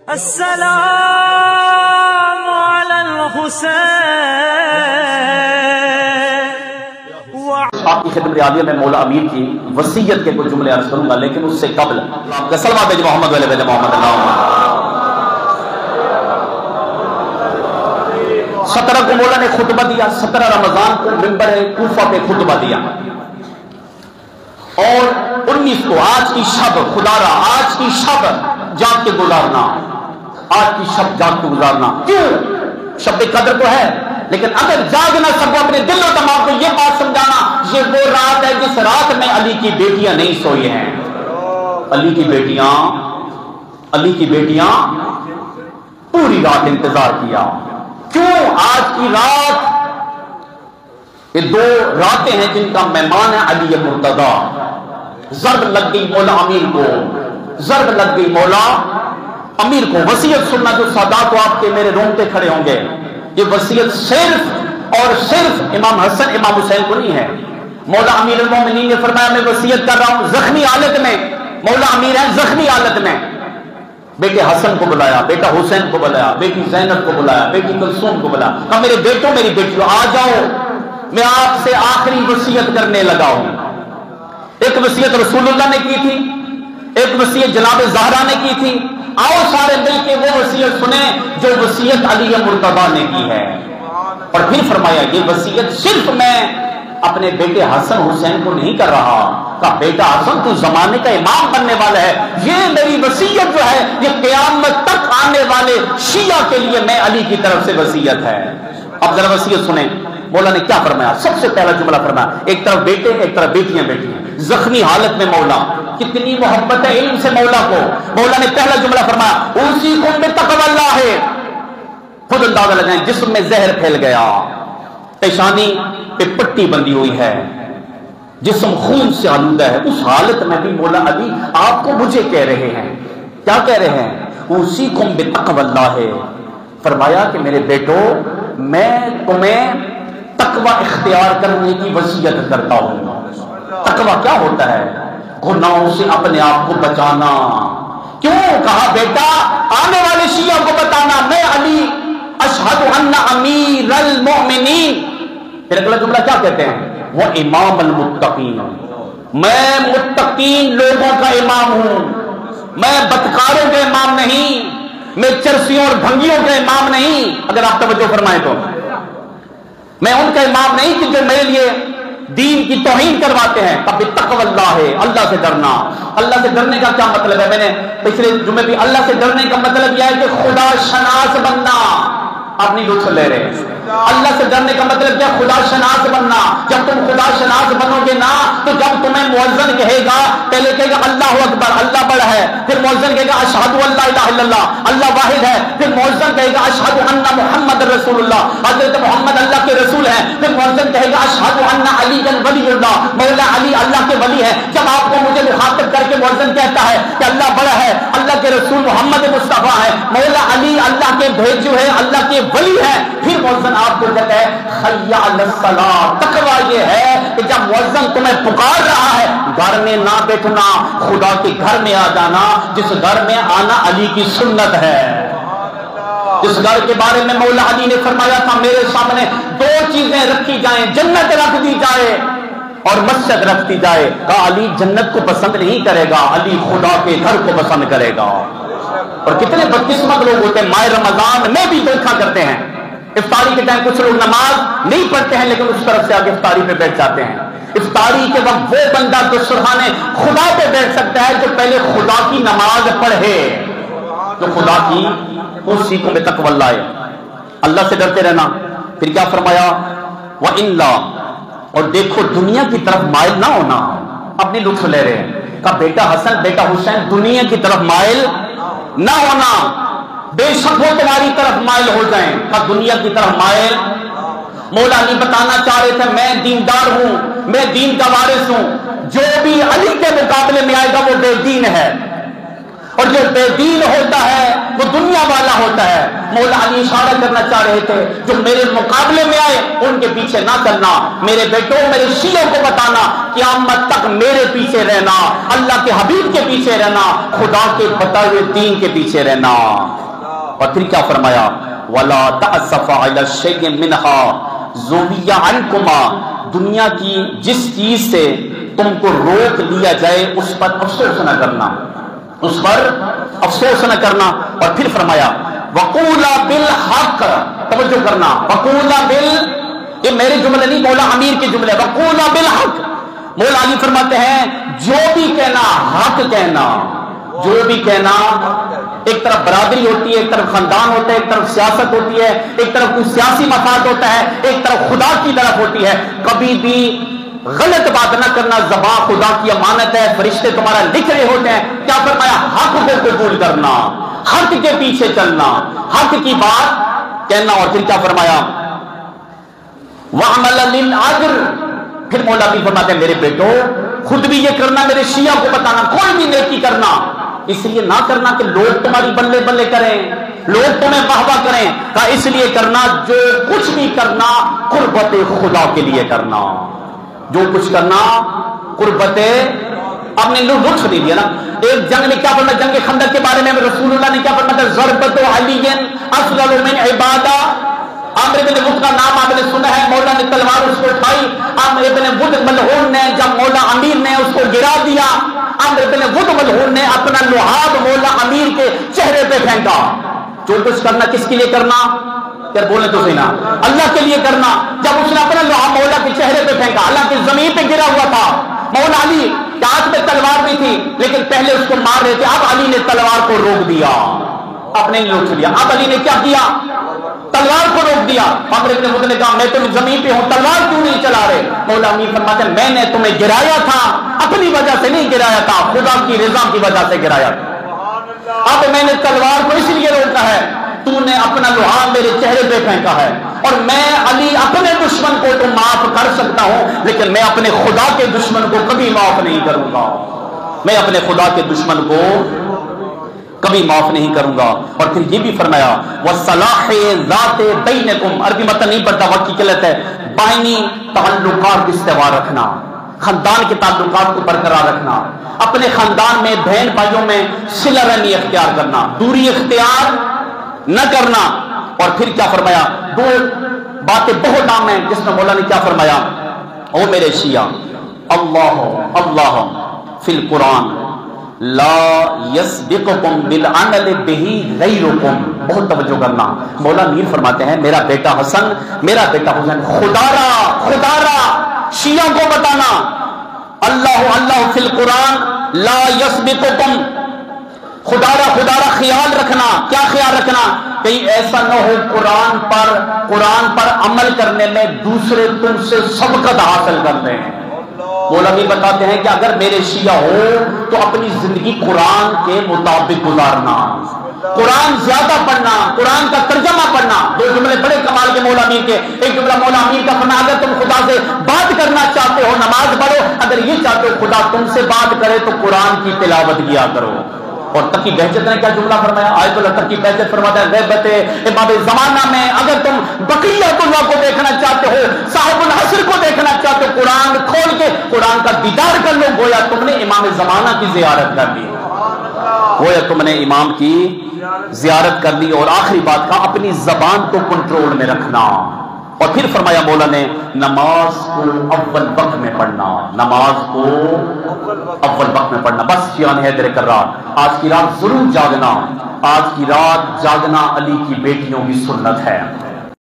السلام علی الحسین۔ آپ کی خدمت عالیہ میں مولا امیر کی وصیت کے کچھ جملے عرض کروں گا، لیکن اس سے قبل سلوات بھیج محمد علیہ بھیج محمد اللہم 17 کو مولا نے خطبہ دیا، 17 رمضان کو منبر کوفہ پہ خطبہ دیا، اور 19 کو آج کی شب خدا را آج کی شب جاگ کے گزارنا، آج کی شب جاگ کے گزارنا۔ کیوں؟ شب قدر تو ہے، لیکن اگر جاگ نہ سکو اپنے دل و دماغ کو یہ بات سمجھانا، یہ وہ رات ہے جس رات میں علی کی بیٹیاں نہیں سوئی ہیں۔ علی کی بیٹیاں پوری رات انتظار کیا۔ کیوں؟ آج کی رات، یہ 2 راتیں ہیں جن کا مہمان ہے علی مرتضیٰ۔ ضرب لگ گئی مولا امیر کو، ضرب لگ گئی مولا امیر کو۔ وصیت سننا جو سادات کو آپ کے میرے رونگٹے کھڑے ہوں گے، یہ وصیت صرف اور صرف امام حسن امام حسین کو نہیں ہے۔ مولا امیر المومنین نے فرمایا میں وصیت کر رہا ہوں زخمی حالت میں، مولا امیر ہیں زخمی حالت میں، بیٹے حسن کو بلایا، بیٹا حسین کو بلایا، بیٹی زینب کو بلایا، بیٹی کلثوم کو بلایا، کہا میرے بیٹوں میری بیٹیوں آ جاؤ، میں آپ سے آخری وصیت کرنے لگا ہوں۔ ایک وصیت رسول اللہ نے کی تھی، ایک وصیت جناب زہرا نے کی تھی، آؤ سارے مل کے وہ وصیت سنیں جو وصیت علی مرتضیٰ نے کی ہے۔ اور پھر فرمایا یہ وصیت صرف میں اپنے بیٹے حسن حسین کو نہیں کر رہا، کہا بیٹا حسن تو زمانے کا امام بننے والا ہے، یہ میری وصیت جو ہے یہ قیامت تک آنے والے شیعہ کے لیے میں علی کی طرف سے وصیت ہے۔ اب ذرا وصیت سنیں مولا نے کیا فرمایا۔ سب سے پہلا جملہ فرمایا، ایک طرف بیٹے ایک طرف بیٹیاں، زخمی حالت میں مولا، کتنی محبت ہے علم سے مولا کو۔ مولا نے پہلا جملہ فرمایا اوصیکم بتقوی اللہ، خود اندازہ لگائیں جسم میں زہر پھیل گیا، پیشانی پہ پٹی بندھی ہوئی ہے، جسم خون سے آلودہ ہے، اس حالت میں بھی مولا علی آپ کو مجھے کہہ رہے ہیں، کیا کہہ رہے ہیں؟ اوصیکم بتقوی اللہ، فرمایا کہ میرے بیٹو میں تمہیں تقوی اختیار کرنے کی وصیت کرتا ہوں۔ تقوی کیا ہوتا ہے؟ گناہوں سے اپنے آپ کو بچانا۔ کیوں؟ کہا بیٹا آنے والے شیعہ کو بتانا میں علی اشہد ان امیر المؤمنین۔ پھر اگلا جملہ کیا کہتے ہیں؟ وہ امام المتقین، میں متقین لوگوں کا امام ہوں، میں بدکاروں کا امام نہیں، میں چرسیوں اور بھنگیوں کا امام نہیں۔ اگر آپ توجہ فرمائیں تو میں ان کا امام نہیں کہ جو میرے لیے دین کی توہین کرواتے ہیں۔ تب تقوی اللہ ہے، اللہ سے ڈرنا۔ اللہ سے ڈرنے کا کیا مطلب ہے؟ میں نے پچھلے جمعے بھی اللہ سے ڈرنے کا مطلب یہ ہے کہ خدا شناس بننا۔ آپ نہیں لطف لے رہے۔ اللہ سے ڈرنے کا مطلب کیا؟ خدا شناس بننا۔ جب تم خدا شناس بنو گے نا تو جب تمہیں مؤذن کہے گا، پہلے کہے گا اللہ اکبر، اللہ بڑا ہے، پھر مؤذن کہے گا اشہد ان لا الہ الا اللہ، اللہ واحد ہے، پھر مؤذن کہے گا اشہد ان محمد رسول اللہ، حضرت محمد اللہ کے رسول ہیں، پھر مؤذن کہے گا اشہد ان علی ولی اللہ، مولا علی اللہ کے ولی ہے۔ جب آپ کو مجھے مخاطب کر کے مؤذن کہتا ہے کہ اللہ بڑا ہے، اللہ کے رسول محمد مصطفیٰ ہے، مولا علی اللہ کے بھیجو ہے، اللہ کے ولی ہے، پھر مؤذن آپ کو کہتا ہے حی علی الصلاۃ۔ تقویٰ یہ ہے کہ جب مؤذن تمہیں پکار رہا ہے گھر میں نہ بیٹھنا، خدا کے گھر میں آ جانا، جس گھر میں آنا علی کی سنت ہے، جس گھر کے بارے میں مولا علی نے فرمایا تھا میرے سامنے 2 چیزیں رکھی جائیں، جنت رکھ دی جائے اور مسجد رکھ دی جائے۔ کہا علی جنت کو پسند نہیں کرے گا، علی خدا کے گھر کو پسند کرے گا۔ اور کتنے بدقسمت لوگ ہوتے ہیں ماہ رمضان میں بھی دھوکہ کرتے ہیں۔ افطاری کے ٹائم کچھ لوگ نماز نہیں پڑھتے ہیں لیکن اس طرف سے آگے افطاری پہ بیٹھ جاتے ہیں۔ افطاری کے وقت وہ بندہ دسترخوان خدا پہ بیٹھ سکتا ہے جو پہلے خدا کی نماز پڑھے، جو خدا کی اوصیکم بتقوی اللہ، اللہ سے ڈرتے رہنا۔ پھر کیا فرمایا؟ وَإِلَّا، اور دیکھو دنیا کی طرف مائل نہ ہونا۔ اپنی لطف لے رہے ہیں، کہا بیٹا حسن بیٹا حسین دنیا کی طرف مائل نہ ہونا، بے شک وہ تمہاری طرف مائل ہو جائیں۔ کہا دنیا کی طرف مائل۔ مولا علی بتانا چاہ رہے تھے میں دیندار ہوں، میں دین کا وارث ہوں، جو بھی علی کے مقابلے میں آئے گا وہ بے دین ہے، اور جو بے دین ہوتا ہے وہ دنیا والا ہوتا ہے۔ ہوتا ہے. مولا علی اشارہ کرنا چاہ رہے تھے جو میرے مقابلے میں آئے ان کے پیچھے نہ چلنا. میرے بیٹوں میرے شیعوں کو بتانا قیامت تک میرے پیچھے رہنا, اللہ کے حبیب کے پیچھے رہنا, خدا کے بتائے ہوئے دین کے پیچھے رہنا. اور پھر کیا فرمایا, وَلَا تَأْسَفَ عَلَى الشَّيْءٍ مِّنْهَا زُوِّيَ عَنْكُمَا, دنیا کی جس چیز سے تم کو روک لیا جائے اس پر افسوس نہ کرنا, اس پر افسوس نہ کرنا. اور پھر فرمایا وَقُولَا بِالْحَقِّ, توجہ کرنا, وَقُولَا یہ میرے جملے نہیں, مولا امیر کے جملے. وَقُولَا بِالْحَقِّ, مولا علی فرماتے ہیں جو بھی کہنا حق کہنا, جو بھی کہنا. ایک طرف برادری ہوتی ہے, ایک طرف خاندان ہوتا ہے, ایک طرف سیاست ہوتی ہے, ایک طرف کوئی سیاسی مفاد ہوتا ہے, ایک طرف خدا کی طرف ہوتی ہے. کبھی بھی غلط بات نہ کرنا, زبان خدا کی امانت ہے, فرشتے تمہارا لکھ رہے ہوتے ہیں. کیا فرمایا, حق کو قبول کرنا, حق کے پیچھے چلنا, حق کی بات کہنا. اور پھر کیا فرمایا وَعْمَلَ لِلْأَجْرِ, پھر مولا بھی فرماتے ہیں میرے بیٹو خود بھی یہ کرنا, میرے شیعہ کو بتانا کوئی بھی نیکی کرنا اس لیے نہ کرنا کہ لوگ تمہاری بلے بلے کریں, لوگ تمہیں واہ واہ کریں. کہا اس لیے کرنا جو کچھ بھی کرنا قربت خدا کے لیے کرنا, جو کچھ کرنا قربت. آپ نے لطف دے دیا نا. ایک جنگ نے کیا فرمایا, جنگ خندق کے بارے میں رسول اللہ نے کیا فرمایا, ضربت علی افضل من عبادہ. عامر ابن ود کا نام آپ نے سنا ہے, مولا نے تلوار اس کو اٹھائی. عامر ابن ود ملعون نے جب مولا امیر نے اس کو گرا دیا, عامر ابن ود ملعون نے اپنا لحاظ مولا امیر کے چہرے پہ پھینکا. جو کچھ کرنا کس کے لیے کرنا, پھر بولے تو صحیح نا, اللہ کے لیے کرنا. جب اس نے اپنا لحاظ مولا کے چہرے پہ پھینکا, اللہ کی زمین پہ گرا ہوا تھا. مولا علی ہاتھ میں تلوار بھی تھی لیکن پہلے اس کو مار رہے تھے. اب علی نے تلوار کو روک دیا, اپنے لیے روک دیا. اب علی نے کیا کیا, تلوار کو روک دیا. عمر ابن ود نے کہا میں تم زمین پہ ہوں, تلوار کیوں نہیں چلا رہے. مولا امیر فرماتے ہیں میں نے تمہیں گرایا تھا, اپنی وجہ سے نہیں گرایا تھا, خدا کی رضا کی وجہ سے گرایا تھا. اب میں نے تلوار کو اس لیے روکا ہے تو نے اپنا لوہا میرے چہرے پہ پھینکا ہے. اور میں علی اپنے دشمن کو تو معاف کر سکتا ہوں لیکن میں اپنے خدا کے دشمن کو کبھی معاف نہیں کروں گا, میں اپنے خدا کے دشمن کو کبھی معاف نہیں کروں گا. اور پھر یہ بھی فرمایا وَصَلَاحِ ذَاتِ بَيْنِكُمْ, عربی متن نہیں پڑھتا وقت کی قلت ہے, باہمی تعلقات استوار رکھنا, خاندان کے تعلقات کو برقرار رکھنا, اپنے خاندان میں بہن بھائیوں میں صلہ رحمی اختیار کرنا, دوری اختیار نہ کرنا. اور پھر کیا فرمایا, دو باتیں بہت عام ہیں جس میں مولا نے کیا فرمایا, او میرے شیعہ اللہ فی القرآن لا یسبقکم بالعمل بہ غیرکم. بہت توجہ کرنا, مولا میر فرماتے ہیں میرا بیٹا حسن, میرا بیٹا حسین, خدارا شیعوں کو بتانا اللہ فی القرآن لا یسبقکم, خدارا خیال رکھنا. کیا خیال رکھنا, کہیں ایسا نہ ہو قرآن پر عمل کرنے میں دوسرے تم سے سبقت حاصل کر دیں. مولا بھی بتاتے ہیں کہ اگر میرے شیعہ ہو تو اپنی زندگی قرآن کے مطابق گزارنا, قرآن زیادہ پڑھنا, قرآن کا ترجمہ پڑھنا. دو جملے بڑے کمال کے مولا امیر کے. ایک جملہ مولا امیر کا فرمایا اگر تم خدا سے بات کرنا چاہتے ہو نماز پڑھو, اگر یہ چاہتے ہو خدا تم سے بات کرے تو قرآن کی تلاوت کیا کرو. اور تقی بہجت نے کیا جملہ فرمایا, آیت اللہ تقی بہجت فرماتا ہے غیبت امام زمانہ میں اگر تم بقیت اللہ کو دیکھنا چاہتے ہو, صاحب العصر کو دیکھنا چاہتے ہو, قرآن کھول کے قرآن کا دیدار کر لو, گویا تم نے امام زمانہ کی زیارت کر لی, گویا تم نے امام کی زیارت کر لی. اور آخری بات کا اپنی زبان کو کنٹرول میں رکھنا. اور پھر فرمایا مولا نے نماز کو اول وقت میں پڑھنا, نماز کو اول وقت میں پڑھنا. بس شیعان حیدر کرار, آج کی رات ضرور جاگنا, آج کی رات جاگنا علی کی بیٹیوں کی سنت ہے.